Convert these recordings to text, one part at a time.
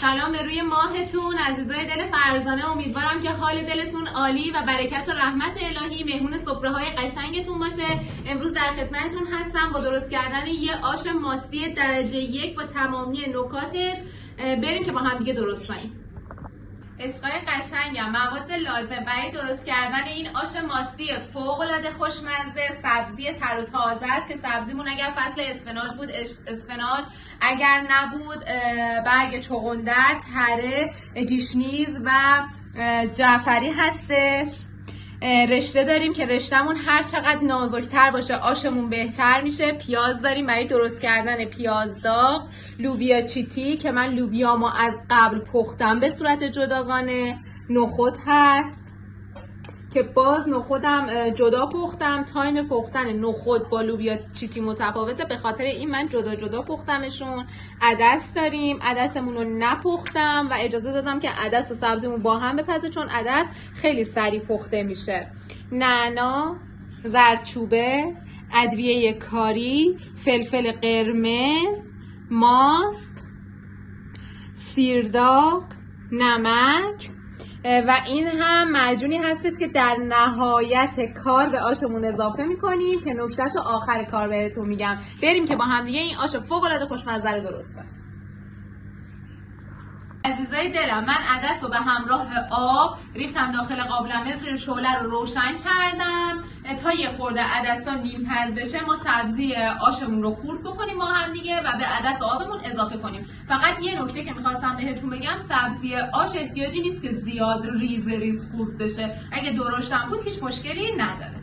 سلام به روی ماهتون عزیزای دل فرزانه. امیدوارم که حال دلتون عالی و برکت و رحمت الهی مهمون سفره‌های قشنگتون باشه. امروز در خدمتتون هستم با درست کردن یه آش ماستی درجه 1 با تمامی نکاتش. بریم که با هم دیگه درست کنیم. عشقای قشنگم، مواد لازم برای درست کردن این آش ماستی فوق‌العاده خوشمزه، سبزی تر و تازه است که سبزیمون اگر فصل اسفناج بود اسفناج، اگر نبود برگ چغندر، تره، گیشنیز و جعفری هستش. رشته داریم که رشتهمون هر چقدر نازکتر باشه آشمون بهتر میشه. پیاز داریم برای درست کردن پیاز داغ. لوبیا چیتی که من لوبیامو از قبل پختم به صورت جداگانه. نخود هست که باز نخودم جدا پختم. تایم پختن نخود با لوبیا چیتی متفاوته، به خاطر این من جدا جدا پختمشون. عدس داریم، عدسمون رو نپختم و اجازه دادم که عدس و سبزیمون با هم بپزه چون عدس خیلی سریع پخته میشه. نعنا، زردچوبه، ادویه کاری، فلفل قرمز، ماست، سیرداغ، نمک و این هم معجونی هستش که در نهایت کار به آشمون اضافه میکنیم که نکتهشو آخر کار بهتون میگم. بریم که با هم دیگه این آش فوق‌العاده خوشمزه رو درست کنیم. عزیزای دلم، من عدس رو به همراه آب ریختم داخل قابلمه، زیر شعله رو روشن کردم تا یه خورده عدسا نیم پز بشه. ما سبزی آشمون رو خورد بکنیم با هم دیگه و به عدس و آبمون اضافه کنیم. فقط یه نکته که میخواستم بهتون بگم، سبزی آش احتیاجی نیست که زیاد ریز خورد بشه. اگه درشتم بود هیچ مشکلی نداره.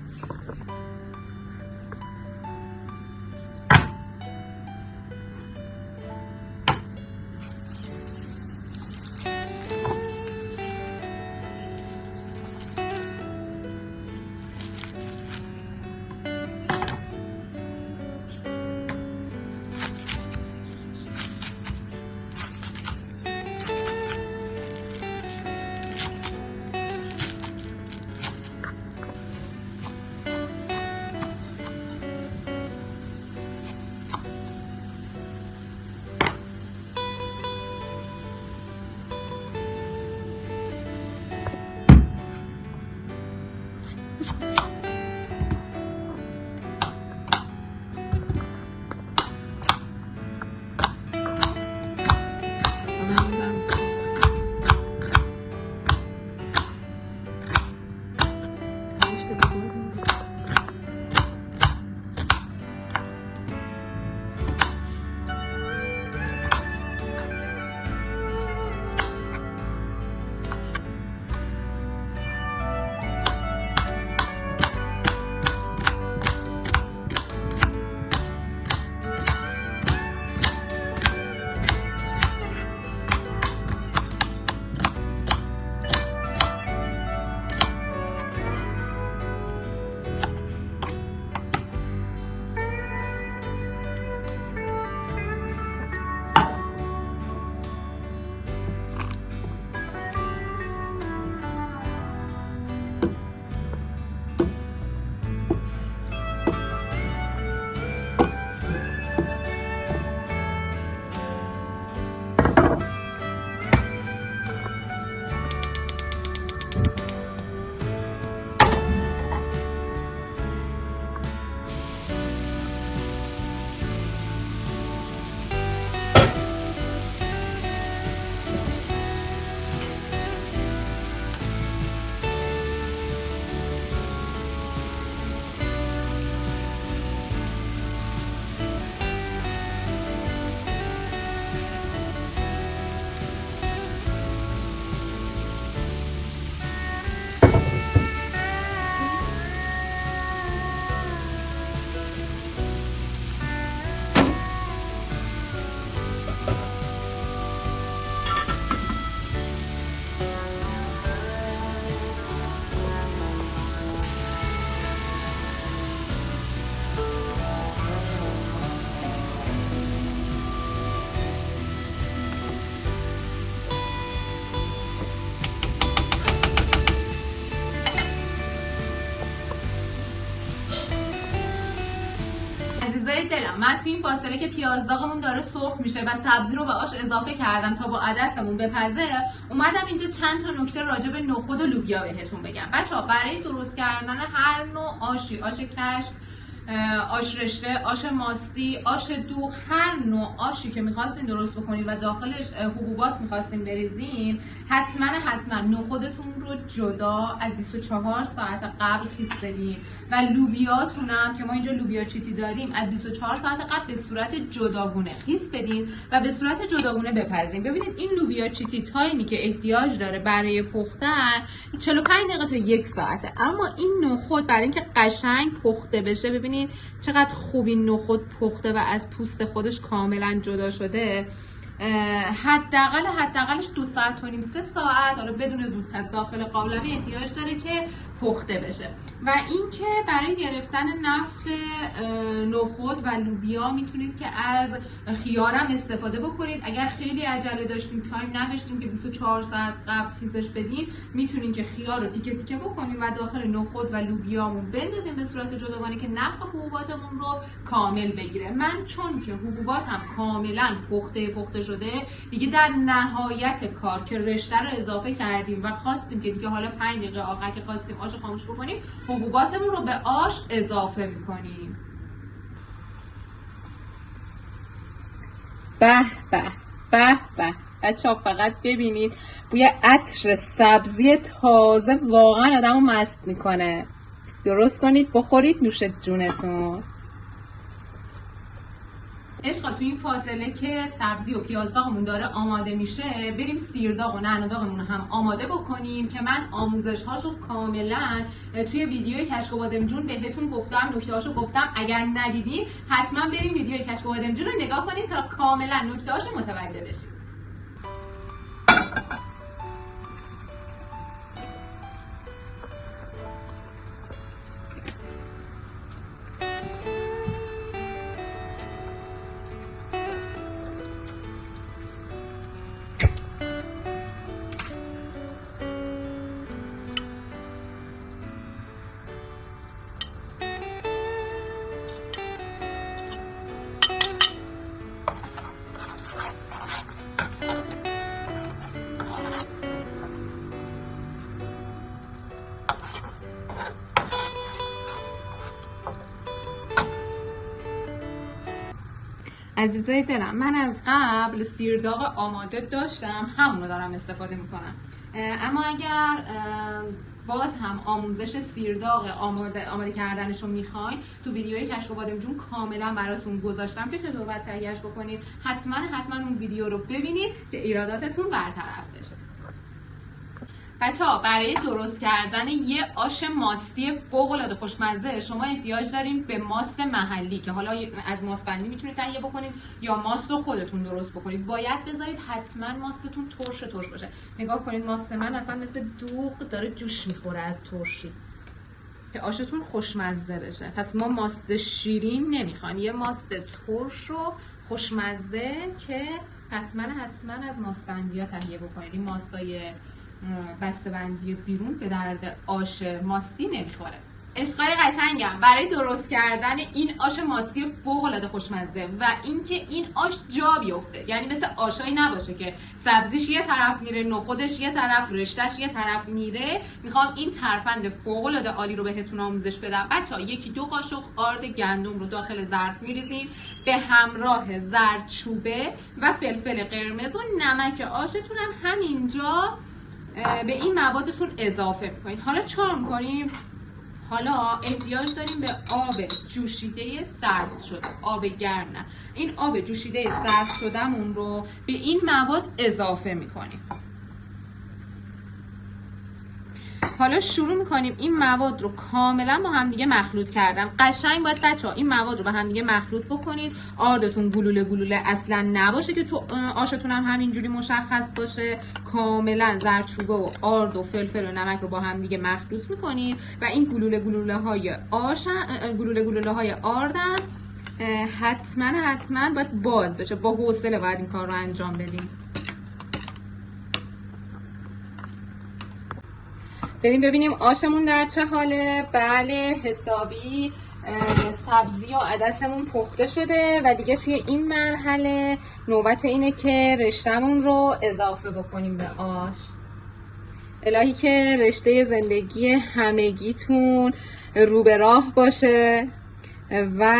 بگم من تو این فاصله که پیاز داغمون داره سرخ میشه و سبزی رو به آش اضافه کردم تا با عدسمون بپزه، اومدم اینجا چند تا نکته راجع به نخود و لوبیا بهتون بگم. بچه‌ها برای درست کردن هر نوع آشی، آش کشک، آش رشته، آش ماستی، آش دوغ، هر نوع آشی که میخواستین درست بکنید و داخلش حبوبات میخواستین بریزین، حتما نخودتون رو جدا از 24 ساعت قبل خیس بدین و لوبیاتونم که ما اینجا لوبیا چیتی داریم از 24 ساعت قبل به صورت جداگونه خیس بدین و به صورت جداگونه بپزین. ببینید این لوبیا چیتی تایمی که احتیاج داره برای پختن 45 دقیقه تا 1 ساعته، اما این نخود برای اینکه قشنگ پخته بشه، ببینید چقدر خوب این نخود پخته و از پوست خودش کاملا جدا شده، حداقلش 2 ساعت و نیم 3 ساعت حالا بدون زود از داخل قابلمه احتیاج داره که پخته بشه. و اینکه برای گرفتن نفخ نخود و لوبیا میتونید که از خیارم استفاده بکنید. اگر خیلی عجله داشتیم، تایم نداشتیم که 24 ساعت قبل خیسش بدین، میتونین که خیار رو تیکه تیکه بکنیم و داخل نخود و لوبیامون بندازیم به صورت جداگانه که نفخ حبوباتمون رو کامل بگیره. من چون که حبوباتم کاملا پخته شده دیگه، در نهایت کار که رشته رو اضافه کردیم و خواستیم که دیگه حالا 5 دقیقه آخر که خواستیم آش خاموش بکنیم، حبوباتمون رو به آش اضافه میکنیم. به به به به بچه‌ها، فقط ببینید بوی عطر سبزی تازه واقعا آدمو مست میکنه. درست کنید بخورید، نوش جونتون. عشقا تو این فاصله که سبزی و پیاز داغمون داره آماده میشه، بریم سیرداغ و نعنا داغمون هم آماده بکنیم که من آموزش هاشو کاملا توی ویدیوی کشک و بادمجون بهتون گفتم، نکته هاشو گفتم. اگر ندیدین حتما بریم ویدیوی کشک و بادمجون رو نگاه کنید تا کاملا نکته هاشو متوجه بشید. عزیزای دلم، من از قبل سیرداغ آماده داشتم، همونو دارم استفاده میکنم. اما اگر باز هم آموزش سیرداغ آماده کردنش رو میخواین، تو ویدیوی کشک و بادمجون کاملا براتون گذاشتم که چطور باید تهیه‌اش بکنید. حتما اون ویدیو رو ببینید که ایراداتتون برطرف بشه. بچه‌ها، برای درست کردن یه آش ماستی فوق‌العاده خوشمزه شما احتیاج دارین به ماست محلی که حالا از ماست بندی میتونید تهیه بکنید یا ماست رو خودتون درست بکنید. باید بذارید حتما ماستتون ترش باشه. نگاه کنید ماست من اصلا مثل دوغ داره جوش میخوره از ترشی که آشتون خوشمزه بشه. پس ما ماست شیرین نمیخوایم، یه ماست ترش و خوشمزه که حتما از ماست بندی ها تهیه بکنید. این ماستای بسته‌بندی بیرون به درد آش ماستی نمیخوره. عشقای قشنگم، برای درست کردن این آش ماستی فوق‌العاده خوشمزه و اینکه این آش جا بیفته، یعنی مثل آشایی نباشه که سبزیش یه طرف میره، نخودش یه طرف، رشتهش یه طرف میره، میخوام این ترفند فوق‌العاده عالی رو بهتون آموزش بدم. بچه‌ها 1-2 قاشق آرد گندم رو داخل ظرف میریزین به همراه زردچوبه و فلفل قرمز و نمک آشتون هم همینجا به این موادتون اضافه میکنید. حالا چیکار میکنیم؟ حالا احتیاج داریم به آب جوشیده سرد شده، آب گرم نه، این آب جوشیده سرد شدهمون رو به این مواد اضافه میکنیم. حالا شروع میکنیم این مواد رو کاملا با هم دیگه مخلوط کردن. قشنگ باید بچه‌ها این مواد رو با هم دیگه مخلوط بکنید. آردتون گلوله اصلا نباشه که تو آشتون هم همینجوری مشخص باشه. کاملا زردچوبه و آرد و فلفل و نمک رو با هم دیگه مخلوط میکنید و این گلوله های آردم حتما باید باز بشه. با حوصله باید این کار رو انجام بدیم. بریم ببینیم آشمون در چه حاله. بله حسابی سبزی و عدسمون پخته شده و دیگه توی این مرحله نوبت اینه که رشتهمون رو اضافه بکنیم به آش. الهی که رشته زندگی همگیتون رو به راه باشه و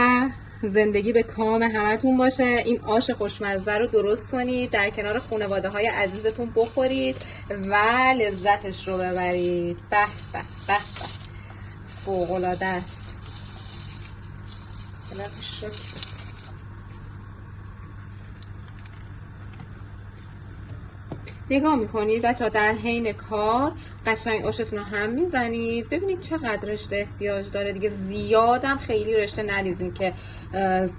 زندگی به کام همتون باشه. این آش خوشمزه رو درست کنید، در کنار خانواده های عزیزتون بخورید و لذتش رو ببرید. به به به به، فوق‌العاده است. نگاه میکنید بچه‌ها، در حین کار قشنگ آشتون رو هم میزنید. ببینید چقدر رشته احتیاج داره. دیگه زیادم خیلی رشته نریزین که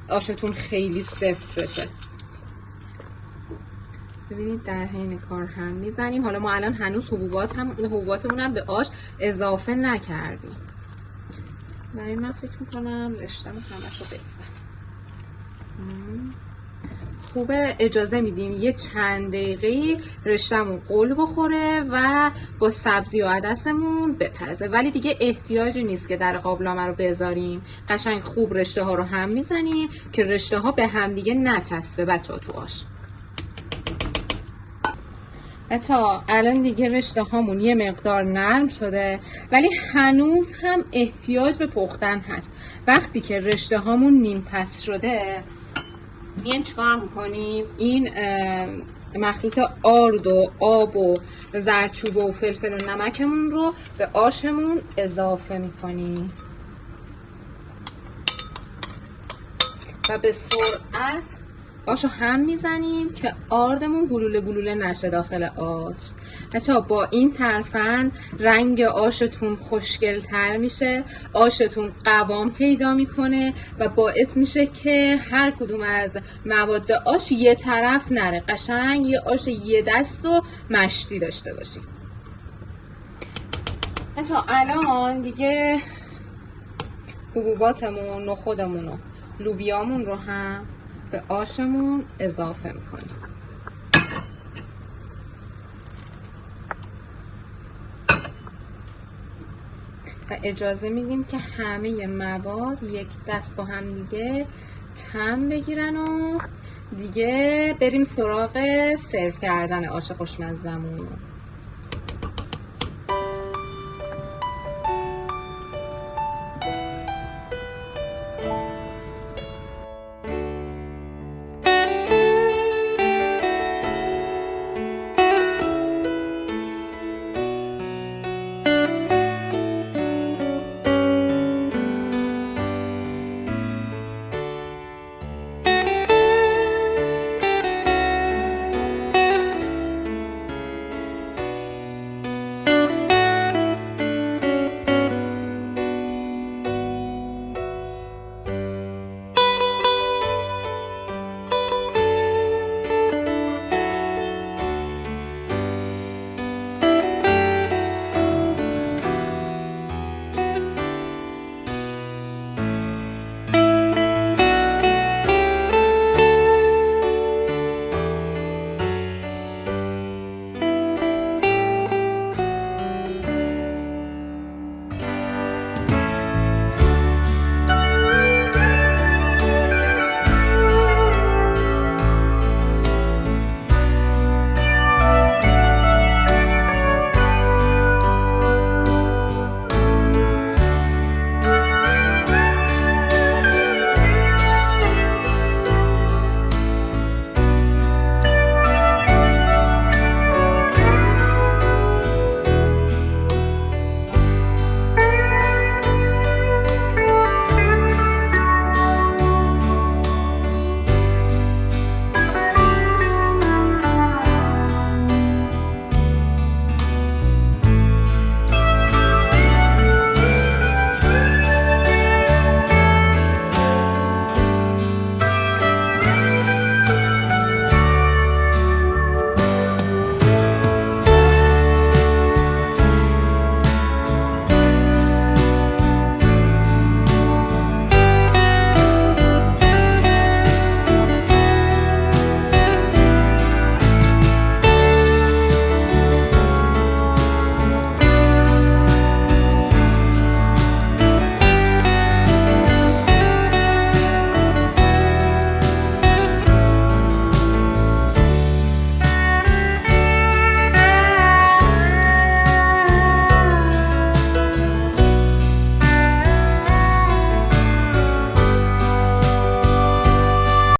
آشتون خیلی سفت بشه. ببینید در حین کار هم میزنیم. حالا ما الان هنوز حبوباتمون هم به آش اضافه نکردیم. برای من فکر میکنم رشته‌مو همش رو بریزم. خوبه اجازه میدیم یه چند دقیقه رشته‌مون قل بخوره و با سبزی و عدسمون بپزه، ولی دیگه احتیاجی نیست که در قابلمه رو بذاریم. قشنگ خوب رشته ها رو هم میزنیم که رشته ها به هم دیگه نچسبه بچه‌ها تو آش. بچه‌ها الان دیگه رشته هامون یه مقدار نرم شده، ولی هنوز هم احتیاج به پختن هست. وقتی که رشته هامون نیم پس شده میایم چیکار میکنیم؟ این مخلوط آرد و آب و زردچوبه و فلفل و نمکمون رو به آشمون اضافه میکنیم و به سرعت آشو هم میزنیم که آردمون گلوله گلوله نشه داخل آش. بچه‌ها با این ترفند رنگ آشتون خوشگل تر میشه، آشتون قوام پیدا میکنه و باعث میشه که هر کدوم از مواد آش یه طرف نره. قشنگ یه آش یه دست و مشتی داشته باشیم. بچه‌ها الان دیگه حبوباتمون، نخودمون و لوبیامون رو هم به آشمون اضافه میکنیم. و اجازه میدیم که همه مواد یک دست با هم دیگه تم بگیرن و دیگه بریم سراغ سرو کردن آش خوشمزه‌مون.